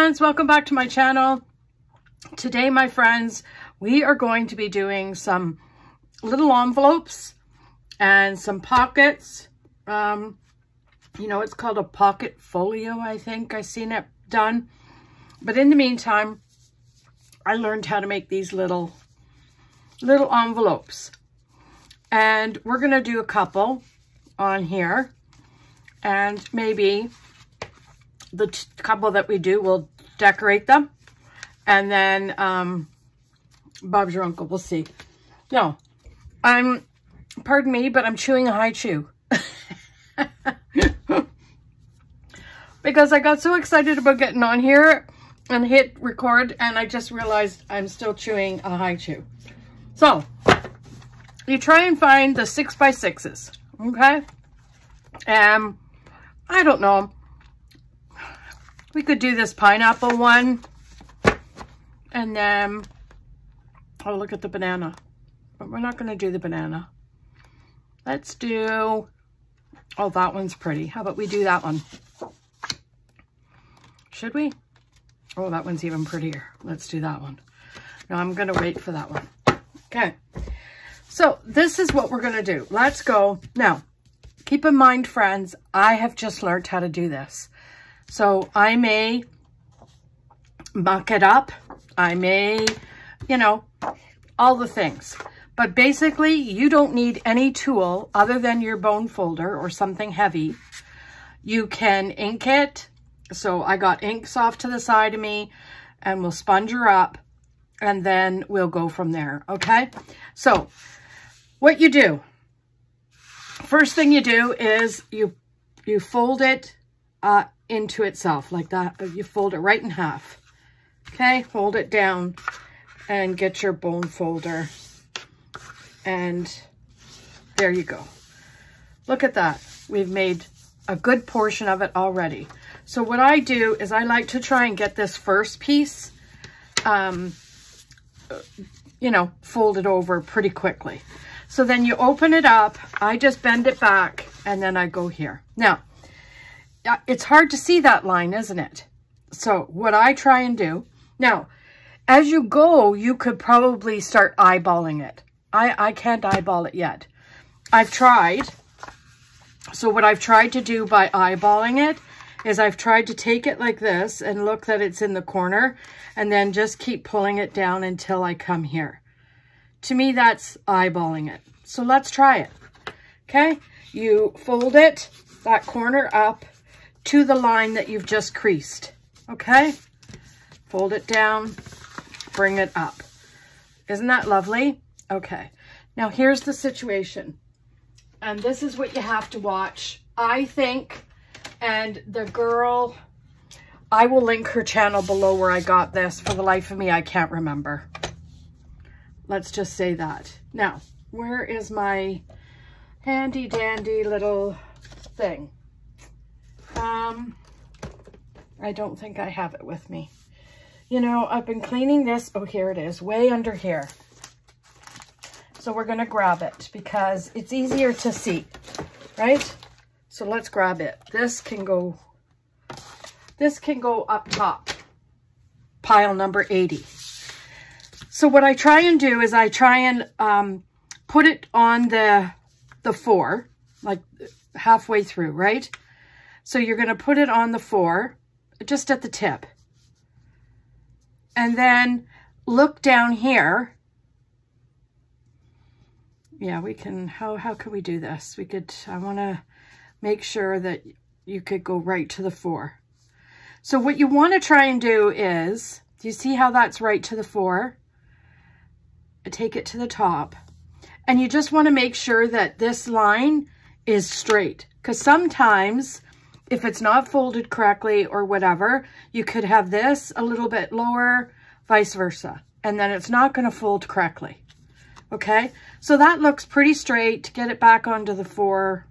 friends, welcome back to my channel. Today, my friends, we are going to be doing some little envelopes and some pockets. You know, it's called a pocket folio, I think. I've seen it done. But in the meantime, I learned how to make these little envelopes. And we're going to do a couple on here. And maybe the couple that we do, we'll decorate them. And then Bob's your uncle. We'll see. No, pardon me, but I'm chewing a high chew. Because I got so excited about getting on here and hit record, and I just realized I'm still chewing a high chew. So, you try and find the 6x6s, okay? I don't know. We could do this pineapple one. And then, oh, look at the banana. But we're not going to do the banana. Let's do, oh, that one's pretty. How about we do that one? Should we? Oh, that one's even prettier. Let's do that one. No, I'm going to wait for that one. Okay. So this is what we're going to do. Let's go. Now, keep in mind, friends, I have just learned how to do this. So I may muck it up. I may, you know, all the things. But basically, you don't need any tool other than your bone folder or something heavy. You can ink it. So I got inks off to the side of me, and we'll sponge her up, and then we'll go from there, okay? So what you do, first thing you do is you fold it into itself like that. You fold it right in half. Okay, fold it down and get your bone folder. And there you go. Look at that. We've made a good portion of it already. So what I do is I like to try and get this first piece, you know, folded over pretty quickly. So then you open it up. I just bend it back and then I go here. Now, it's hard to see that line, isn't it? So what I try and do, now, as you go, you could probably start eyeballing it. I can't eyeball it yet. I've tried. So what I've tried to do by eyeballing it is I've tried to take it like this and look that it's in the corner and then just keep pulling it down until I come here. To me, that's eyeballing it. So let's try it. Okay, you fold it, that corner up to the line that you've just creased. Okay, fold it down, bring it up. Isn't that lovely? Okay, now here's the situation. And this is what you have to watch, I think. And the girl, I will link her channel below where I got this. For the life of me, I can't remember. Let's just say that. Now, where is my handy dandy little thing? I don't think I have it with me. You know, I've been cleaning this. Oh, here it is, way under here. So we're going to grab it because it's easier to see, right? So let's grab it. This can go up top, pile number 80. So what I try and do is I try and put it on the 4, like halfway through, right? So you're going to put it on the 4, just at the tip. And then look down here. Yeah, we can, how can we do this? We could, I want to make sure that you could go right to the 4. So what you want to try and do is, do you see how that's right to the 4? Take it to the top. And you just want to make sure that this line is straight. Because sometimes, if it's not folded correctly or whatever, you could have this a little bit lower, vice versa. And then it's not going to fold correctly. Okay? So that looks pretty straight. Get it back onto the 4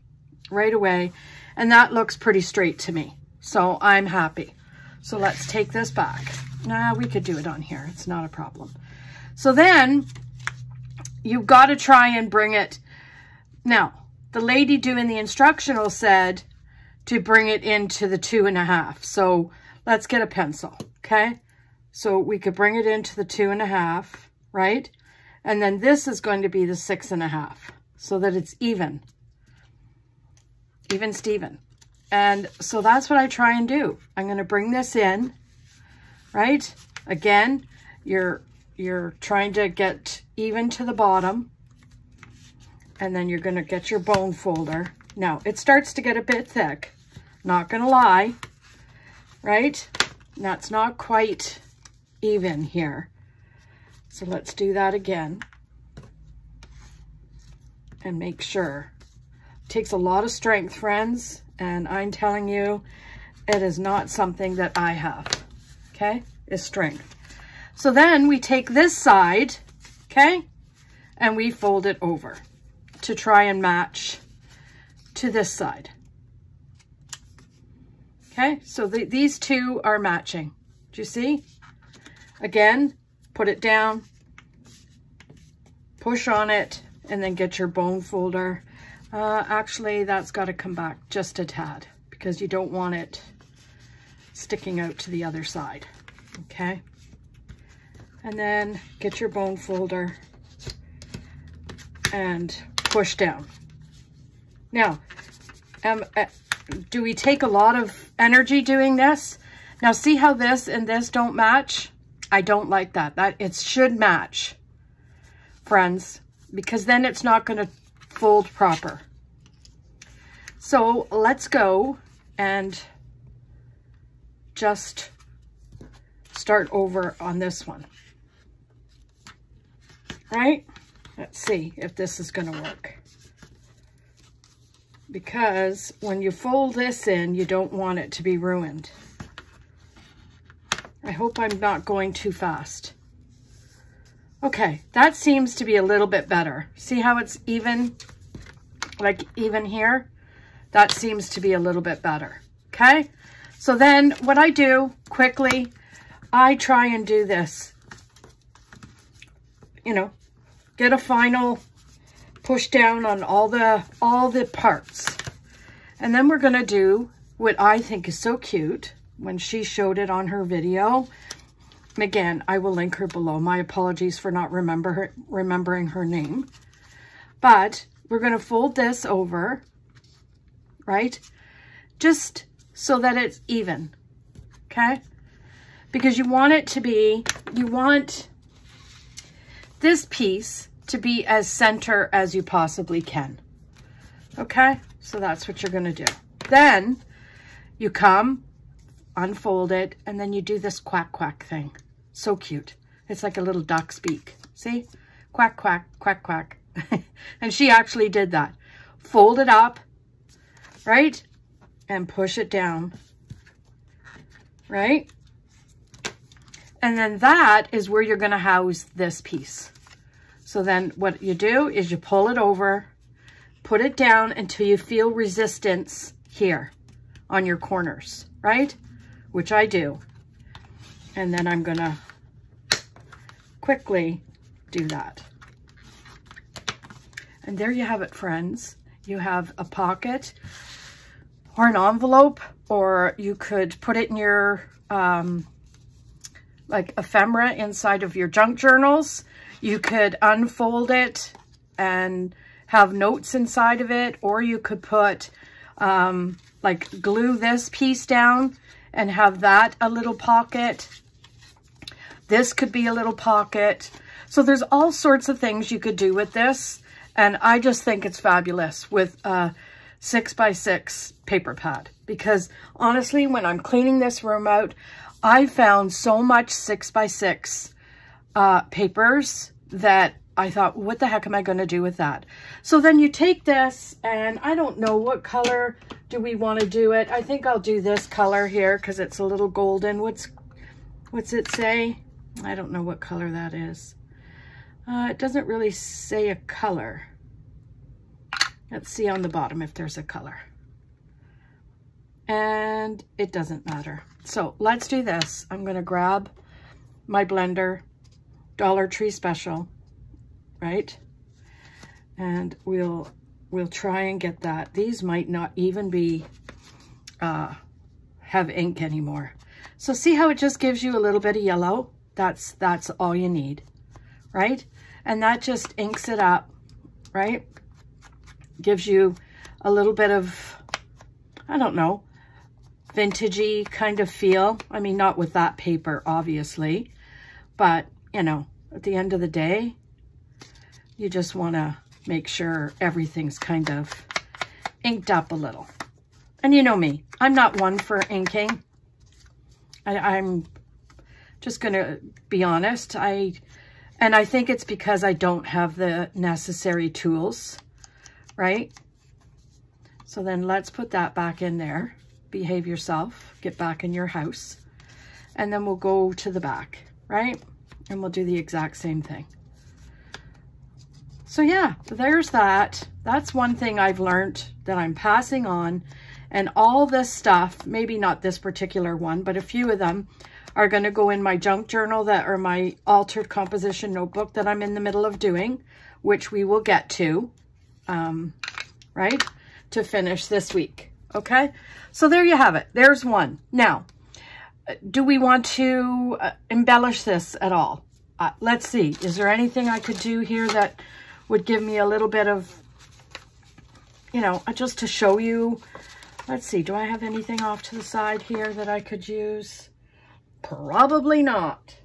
right away. And that looks pretty straight to me. So I'm happy. So let's take this back. Nah, we could do it on here. It's not a problem. So then you've got to try and bring it. Now, the lady doing the instructional said to bring it into the 2.5. So let's get a pencil. okay? So we could bring it into the 2.5, right? And then this is going to be the 6.5, so that it's even Steven. And so that's what I try and do. I'm going to bring this in, right? Again, you're trying to get even to the bottom, and then you're going to get your bone folder. Now, it starts to get a bit thick, not going to lie, right? That's not quite even here. So let's do that again and make sure. It takes a lot of strength, friends, and I'm telling you, it is not something that I have, okay? It's strength. So then we take this side, okay, and we fold it over to try and match to this side. Okay, so these two are matching. Do you see? Again, put it down, push on it, and then get your bone folder. Actually, that's got to come back just a tad because you don't want it sticking out to the other side. Okay, and then get your bone folder and push down. Now, do we take a lot of energy doing this? Now, see how this and this don't match? I don't like that. It should match, friends, because then it's not going to fold proper. So let's go and just start over on this one, right? Let's see if this is going to work. Because when you fold this in, you don't want it to be ruined. I hope I'm not going too fast. Okay, that seems to be a little bit better. See how it's even, like even here? That seems to be a little bit better, okay? So then what I do quickly, I try and do this, you know, get a final push down on all the parts. And then we're going to do what I think is so cute when she showed it on her video. Again, I will link her below. My apologies for not remembering her name. But we're going to fold this over, right? Just so that it's even, okay? Because you want it to be, you want this piece to be as center as you possibly can, okay? So that's what you're going to do. Then you come, unfold it, and then you do this quack, quack thing. So cute. It's like a little duck's beak. See? Quack, quack, quack, quack. And she actually did that. Fold it up, right? And push it down, right? And then that is where you're going to house this piece. So then what you do is you pull it over, put it down until you feel resistance here on your corners, right? Which I do. And then I'm going to quickly do that. And there you have it, friends. You have a pocket or an envelope, or you could put it in your, like ephemera inside of your junk journals. You could unfold it and have notes inside of it, or you could put, like glue this piece down and have that a little pocket. This could be a little pocket. So there's all sorts of things you could do with this. And I just think it's fabulous with a 6x6 paper pad. Because honestly, when I'm cleaning this room out, I found so much 6x6 papers that I thought, what the heck am I going to do with that? So then you take this, and I don't know what color do we want to do it. I think I'll do this color here because it's a little golden. What's it say? I don't know what color that is. It doesn't really say a color. Let's see on the bottom if there's a color. And it doesn't matter. So let's do this. I'm going to grab my blender, Dollar Tree Special, right? And we'll try and get that. These might not even be, have ink anymore. So see how it just gives you a little bit of yellow? That's all you need, right? And that just inks it up, right? Gives you a little bit of, I don't know, vintagey kind of feel. I mean, not with that paper, obviously, but you know, at the end of the day, you just want to make sure everything's kind of inked up a little. And you know me, I'm not one for inking. I'm just going to be honest. And I think it's because I don't have the necessary tools, right? So then let's put that back in there. Behave yourself, get back in your house. And then we'll go to the back, right? And we'll do the exact same thing. So yeah, there's that. That's one thing I've learned that I'm passing on. And all this stuff, maybe not this particular one, but a few of them are going to go in my junk journal that are my altered composition notebook that I'm in the middle of doing, which we will get to, right, to finish this week. Okay, so there you have it. There's one. Now, do we want to embellish this at all? Let's see. Is there anything I could do here that would give me a little bit of, you know, just to show you? Let's see. Do I have anything off to the side here that I could use? Probably not.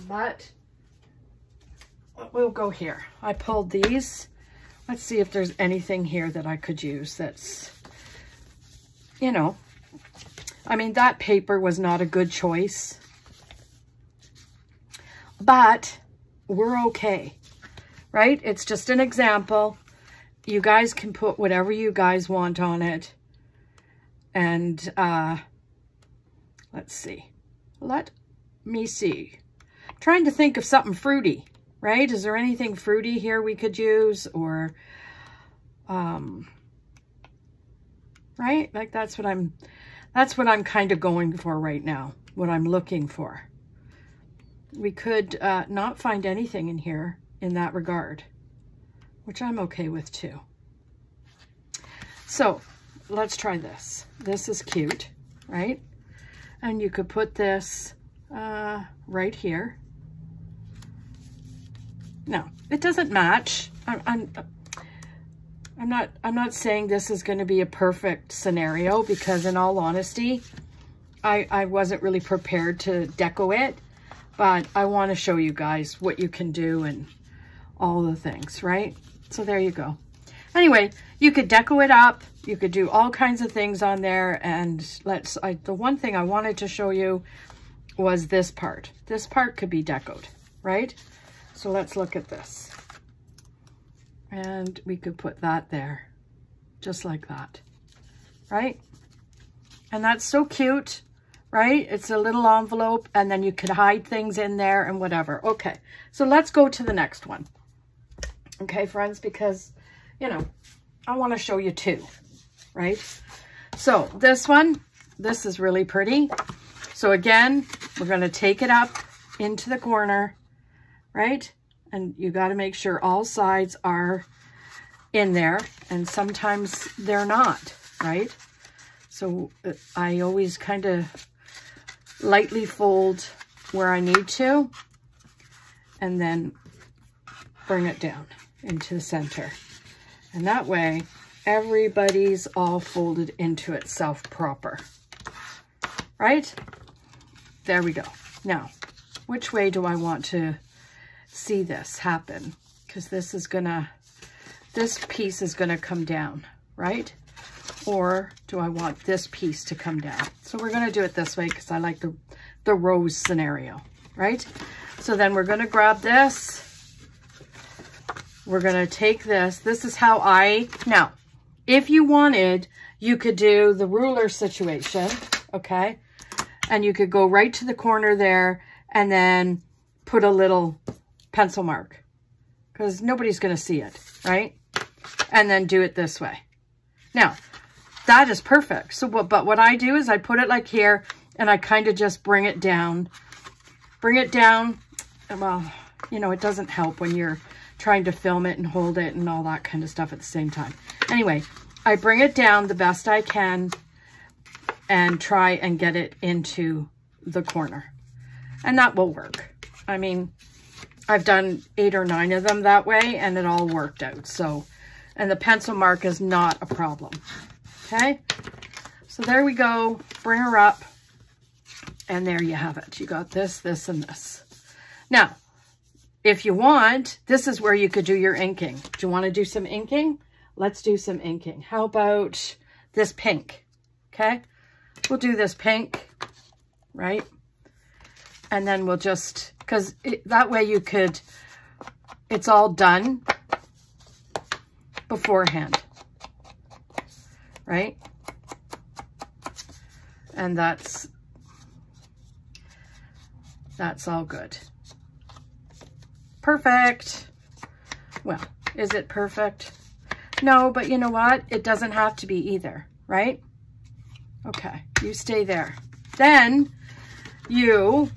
But we'll go here. I pulled these. Let's see if there's anything here that I could use that's, you know, I mean, that paper was not a good choice, but we're okay, right? It's just an example. You guys can put whatever you guys want on it. And let's see. Let me see. I'm trying to think of something fruity, right? Is there anything fruity here we could use? Or, right? Like that's what I'm kind of going for right now, what I'm looking for. We could not find anything in here in that regard, which I'm okay with too. So let's try this. This is cute, right? And you could put this right here. No, it doesn't match. I'm not saying this is going to be a perfect scenario, because in all honesty, I wasn't really prepared to deco it, but I want to show you guys what you can do and all the things, right? So there you go. Anyway, you could deco it up. You could do all kinds of things on there. And the one thing I wanted to show you was this part. This part could be decoed, right? So let's look at this. And we could put that there, just like that, right? And that's so cute, right? It's a little envelope, and then you could hide things in there and whatever. Okay, so let's go to the next one. Okay, friends, because, you know, I want to show you two, right? So this one, this is really pretty. So again, we're going to take it up into the corner, right? And you got to make sure all sides are in there, and sometimes they're not, right? So I always kind of lightly fold where I need to, and then bring it down into the center. And that way, everybody's all folded into itself proper, right? There we go. Now, which way do I want to see this happen? Because this piece is gonna come down, right? Or do I want this piece to come down? So we're gonna do it this way because I like the rose scenario, right? So then we're gonna grab this. We're gonna take this. This is how now, if you wanted, you could do the ruler situation, okay? And you could go right to the corner there and then put a little pencil mark, because nobody's going to see it, right? And then do it this way. Now, that is perfect. So, but what I do is I put it like here, and I kind of just bring it down. Bring it down. Well, you know, it doesn't help when you're trying to film it and hold it and all that kind of stuff at the same time. Anyway, I bring it down the best I can and try and get it into the corner. And that will work. I mean, I've done 8 or 9 of them that way and it all worked out. So, and the pencil mark is not a problem. Okay. So there we go. Bring her up. And there you have it. You got this, this, and this. Now, if you want, this is where you could do your inking. Do you want to do some inking? Let's do some inking. How about this pink? Okay. We'll do this pink, right? And then we'll just, because that way you could, it's all done beforehand, right? And that's all good. Perfect. Well, is it perfect? No, but you know what? It doesn't have to be either, right? Okay, you stay there. Then you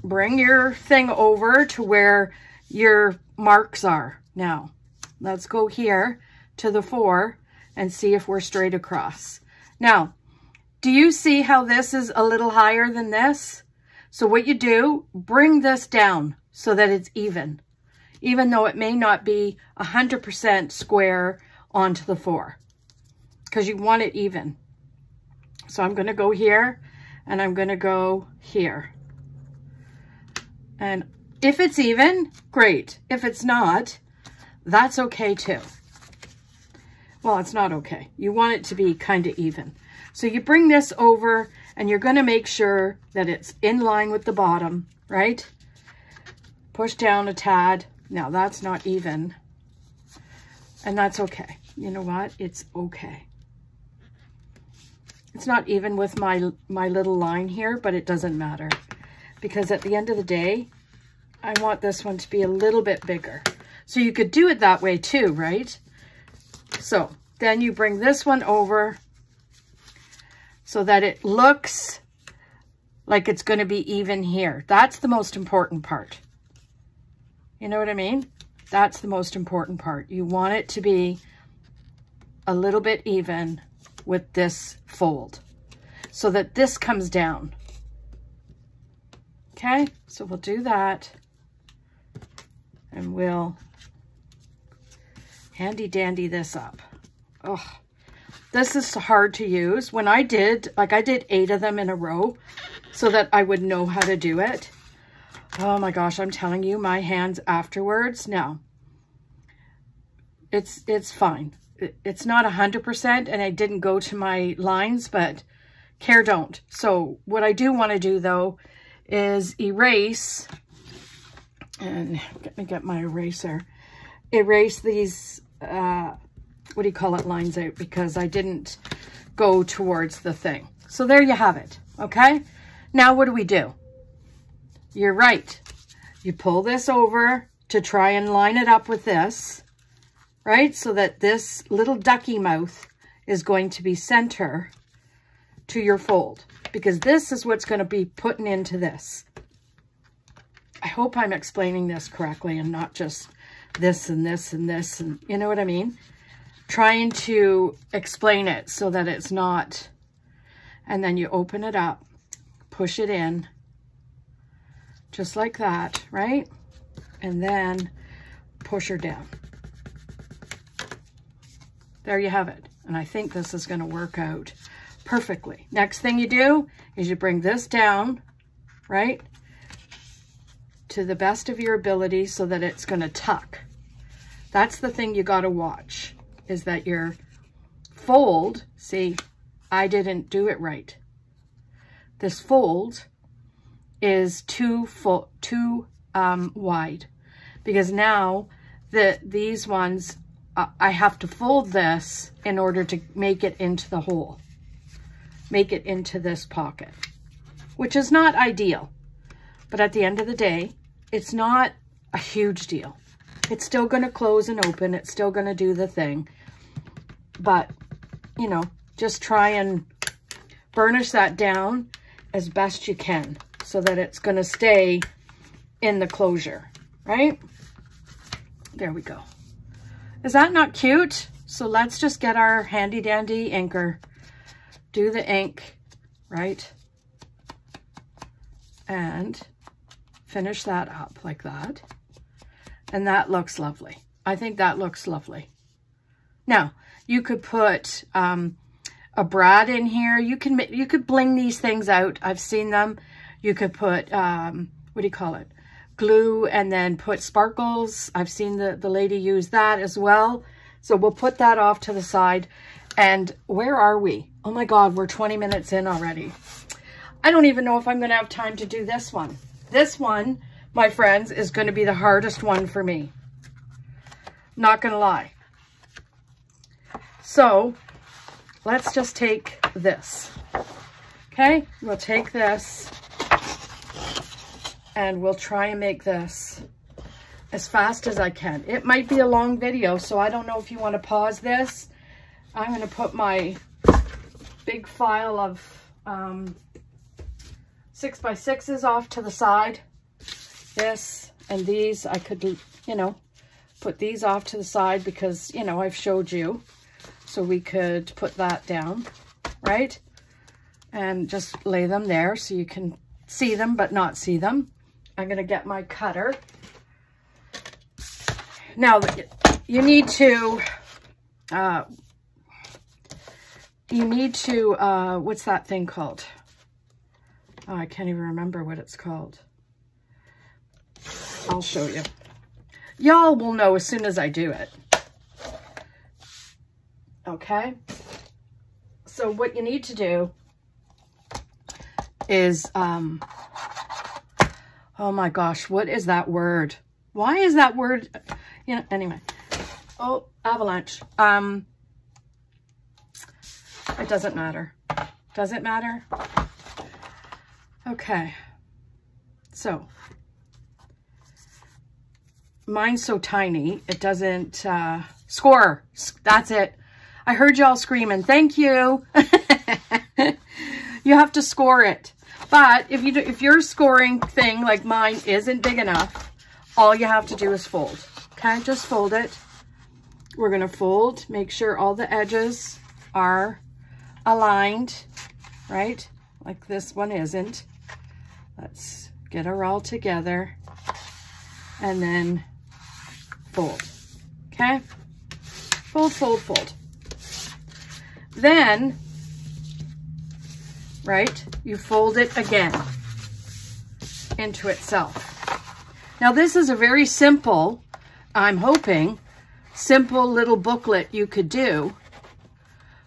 bring your thing over to where your marks are. Now, let's go here to the 4 and see if we're straight across. Now, do you see how this is a little higher than this? So what you do, bring this down so that it's even though it may not be 100% square onto the 4, because you want it even. So I'm going to go here and I'm going to go here. And if it's even, great. If it's not, that's okay too. Well, it's not okay. You want it to be kind of even. So you bring this over and you're going to make sure that it's in line with the bottom, right? Push down a tad. Now that's not even. And that's okay. You know what? It's okay. It's not even with my little line here, but it doesn't matter. Because at the end of the day, I want this one to be a little bit bigger. So you could do it that way too, right? So then you bring this one over so that it looks like it's going to be even here. That's the most important part. You know what I mean? That's the most important part. You want it to be a little bit even with this fold so that this comes down. Okay, so we'll do that and we'll handy dandy this up. Oh, this is hard to use. When I did 8 of them in a row so that I would know how to do it. Oh my gosh, I'm telling you, my hands afterwards, no, it's fine. It's not 100% and I didn't go to my lines, but care don't. So what I do want to do though is erase, and let me get my eraser, erase these, what do you call it, lines out, because I didn't go towards the thing. So there you have it, okay? Now what do? You're right. You pull this over to try and line it up with this, right? So that this little ducky mouth is going to be center to your fold, because this is what's going to be putting into this. I hope I'm explaining this correctly and not just this and this and this, and you know what I mean? Trying to explain it so that it's not, and then you open it up, push it in, just like that, right? And then push her down. There you have it. And I think this is going to work out perfectly. Next thing you do is you bring this down, right, to the best of your ability so that it's going to tuck. That's the thing you got to watch, is that your fold, see, I didn't do it right. This fold is too wide, because now these ones, I have to fold this in order to make it into the hole, make it into this pocket, which is not ideal. But at the end of the day, it's not a huge deal. It's still going to close and open. It's still going to do the thing. But, you know, just try and burnish that down as best you can so that it's going to stay in the closure, right? There we go. Is that not cute? So let's just get our handy dandy inker, do the ink, right? and finish that up like that. And that looks lovely. I think that looks lovely. Now, you could put a brad in here. You could bling these things out. I've seen them. You could put, what do you call it? Glue, and then put sparkles. I've seen the lady use that as well. So we'll put that off to the side. And where are we? Oh my God, we're 20 minutes in already. I don't even know if I'm going to have time to do this one. This one, my friends, is going to be the hardest one for me. Not going to lie. So let's just take this. Okay, we'll take this and we'll try and make this as fast as I can. It might be a long video, so I don't know if you want to pause this. I'm going to put my big file of 6x6s off to the side. This and these, I could, you know, put these off to the side because, you know, I've showed you. So we could put that down, right? And just lay them there so you can see them but not see them. I'm going to get my cutter. Now, you need to, what's that thing called? Oh, I can't even remember what it's called. I'll show you. Y'all will know as soon as I do it. Okay? So what you need to do is, oh my gosh, what is that word? Why is that word, you know, anyway. Oh, avalanche. It doesn't matter. Does it matter? Okay. So, mine's so tiny, it doesn't, score. That's it. I heard y'all screaming, thank you. You have to score it. But if your scoring thing like mine isn't big enough, all you have to do is fold. Okay, just fold it. We're going to fold, make sure all the edges are aligned, right? Like this one isn't. Let's get her all together and then fold. Okay? Fold, fold, fold. Then, right, you fold it again into itself. Now this is a very simple, I'm hoping, simple little booklet you could do.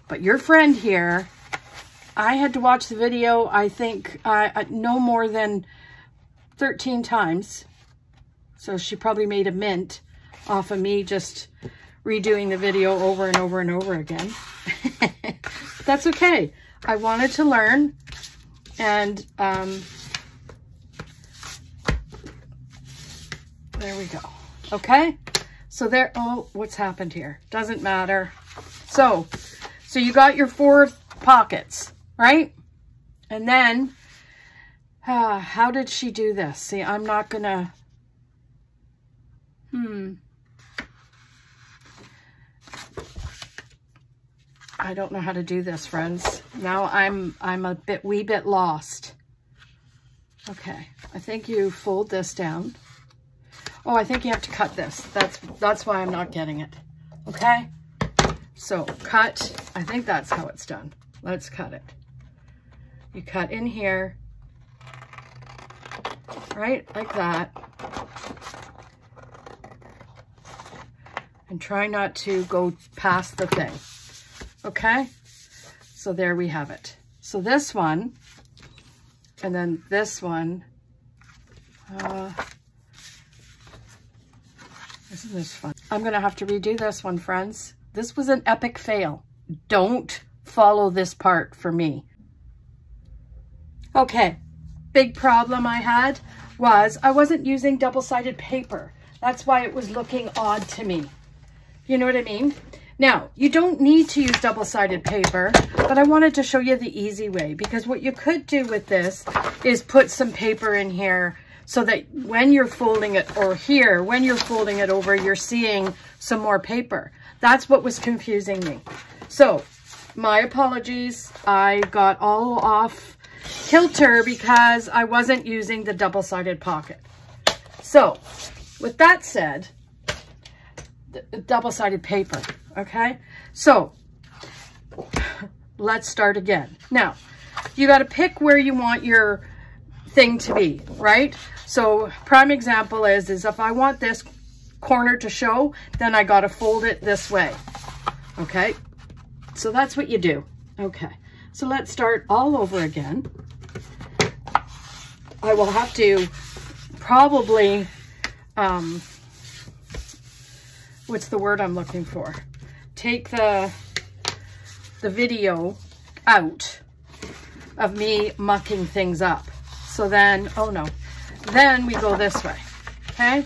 But your friend here, I had to watch the video, I think, no more than 13 times. So she probably made a mint off of me just redoing the video over and over and over again. That's okay. I wanted to learn, and there we go. Okay, so there, oh, what's happened here? Doesn't matter. So you got your 4 pockets, right? And then, how did she do this? See, I'm not gonna, I don't know how to do this, friends. Now I'm a wee bit lost. Okay, I think you fold this down. Oh, I think you have to cut this. That's why I'm not getting it. Okay? So cut, I think that's how it's done. Let's cut it. You cut in here, right? Like that. And try not to go past the thing. Okay? So there we have it. So this one, and then this one, isn't this fun? I'm going to have to redo this one, friends. This was an epic fail. Don't follow this part for me. Okay, big problem I had was I wasn't using double-sided paper. That's why it was looking odd to me. You know what I mean? Now, you don't need to use double-sided paper, but I wanted to show you the easy way, because what you could do with this is put some paper in here so that when you're folding it, or here, when you're folding it over, you're seeing some more paper. That's what was confusing me. So, my apologies. I got all off kilter because I wasn't using the double-sided pocket. So with that said, the double-sided paper, okay? So let's start again. Now, you got to pick where you want your thing to be, right? So prime example is if I want this corner to show, then I got to fold it this way, okay? So that's what you do. Okay, so let's start all over again. I will have to probably, what's the word I'm looking for? Take the video out of me mucking things up. So then, oh no, then we go this way, okay?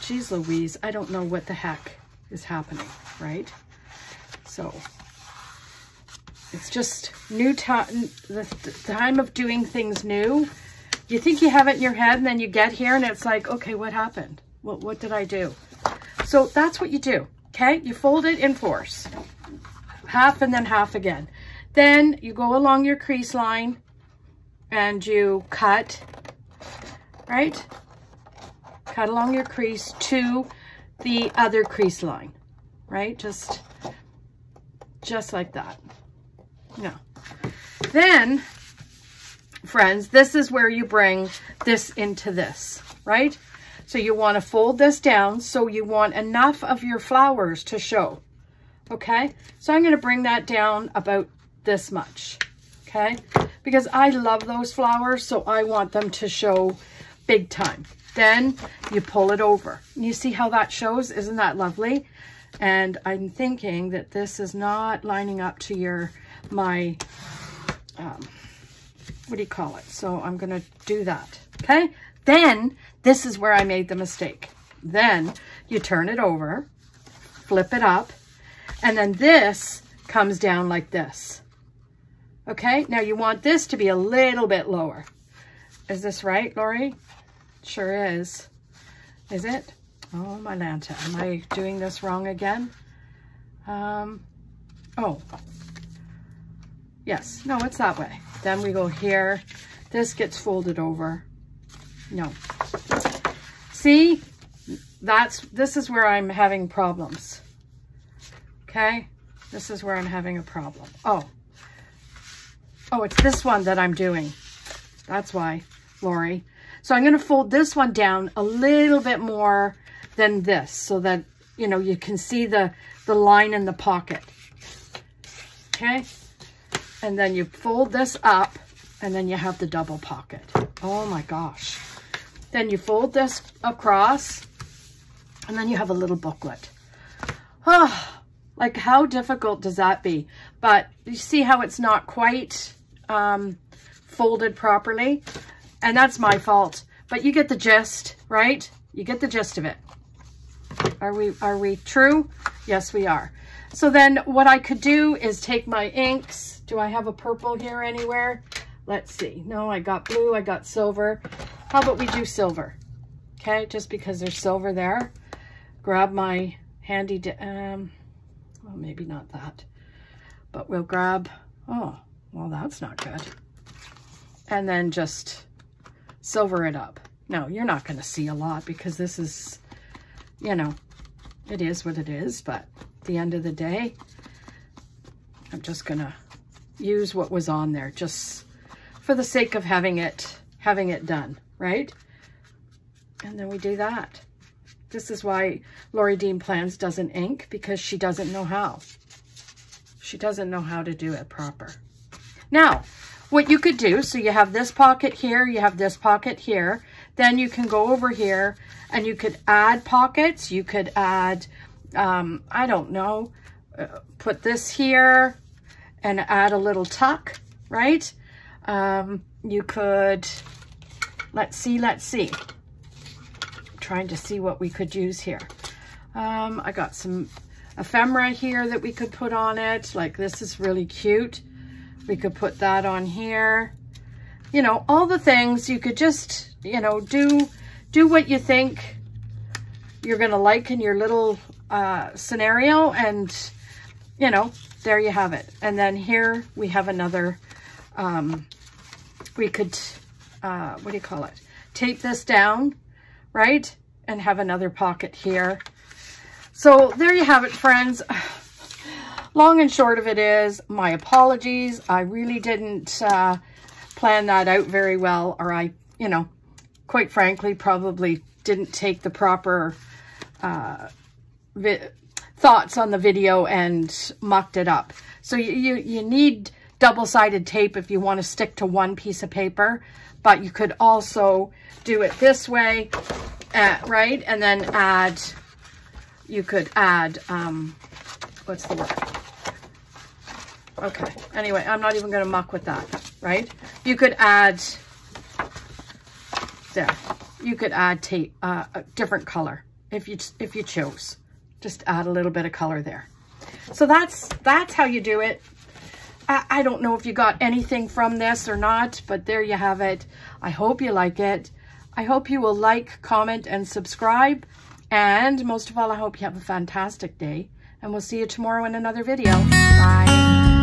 Jeez Louise, I don't know what the heck is happening, right? So it's just new time, the time of doing things new. You think you have it in your head and then you get here and it's like, okay, what happened? What did I do? So that's what you do, okay? You fold it in fours, half and then half again. Then you go along your crease line and you cut, right? Cut along your crease to the other crease line, right? Just like that. No. Then, friends, this is where you bring this into this, right? So you want to fold this down so you want enough of your flowers to show, okay? So I'm going to bring that down about this much, okay? Because I love those flowers, so I want them to show big time. Then you pull it over. You see how that shows? Isn't that lovely? And I'm thinking that this is not lining up to my, what do you call it? So I'm going to do that, okay? Then this is where I made the mistake. Then you turn it over, flip it up, and then this comes down like this. Okay, now you want this to be a little bit lower. Is this right, Lori? Sure is. Is it? Oh, my Lanta. Am I doing this wrong again? Oh. Yes. No, it's that way. Then we go here. This gets folded over. No. See? This is where I'm having problems. Okay? This is where I'm having a problem. Oh. Oh, it's this one that I'm doing. That's why, Lori. So I'm going to fold this one down a little bit more than this so that, you know, you can see the line in the pocket. Okay? And then you fold this up and then you have the double pocket. Oh my gosh. Then you fold this across and then you have a little booklet. Oh, like how difficult does that be? But you see how it's not quite folded properly? And that's my fault. But you get the gist, right? You get the gist of it. Are we true? Yes, we are. So then what I could do is take my inks. Do I have a purple here anywhere? Let's see. No, I got blue, I got silver. How about we do silver? Okay, just because there's silver there. Grab my handy, well, maybe not that. But we'll grab, oh, well, that's not good. And then just silver it up. Now, you're not going to see a lot because this is, you know, it is what it is. But at the end of the day, I'm just going to use what was on there just for the sake of having it done, right? And then we do that. This is why Lori Dean Plans doesn't ink, because she doesn't know how. She doesn't know how to do it proper. Now, what you could do, so you have this pocket here, you have this pocket here, then you can go over here and you could add pockets. You could add, I don't know, put this here and add a little tuck, right? You could, let's see. Trying to see what we could use here. I got some ephemera here that we could put on it. Like this is really cute. We could put that on here. You know, all the things you could just, you know, do what you think you're going to like in your little scenario. And, you know, there you have it. And then here we have another we could, what do you call it? Tape this down, right? And have another pocket here. So there you have it, friends. Long and short of it is, my apologies. I really didn't plan that out very well, or I, you know, quite frankly, probably didn't take the proper thoughts on the video and mucked it up. So you need double-sided tape if you want to stick to one piece of paper, but you could also do it this way, right? And then add, you could add, what's the word? Okay, anyway, I'm not even going to muck with that, right? You could add, there, you could add tape, a different color if you chose. Just add a little bit of color there. So that's how you do it. I don't know if you got anything from this or not, but there you have it. I hope you like it. I hope you will like, comment, and subscribe. And most of all, I hope you have a fantastic day. And we'll see you tomorrow in another video. Bye.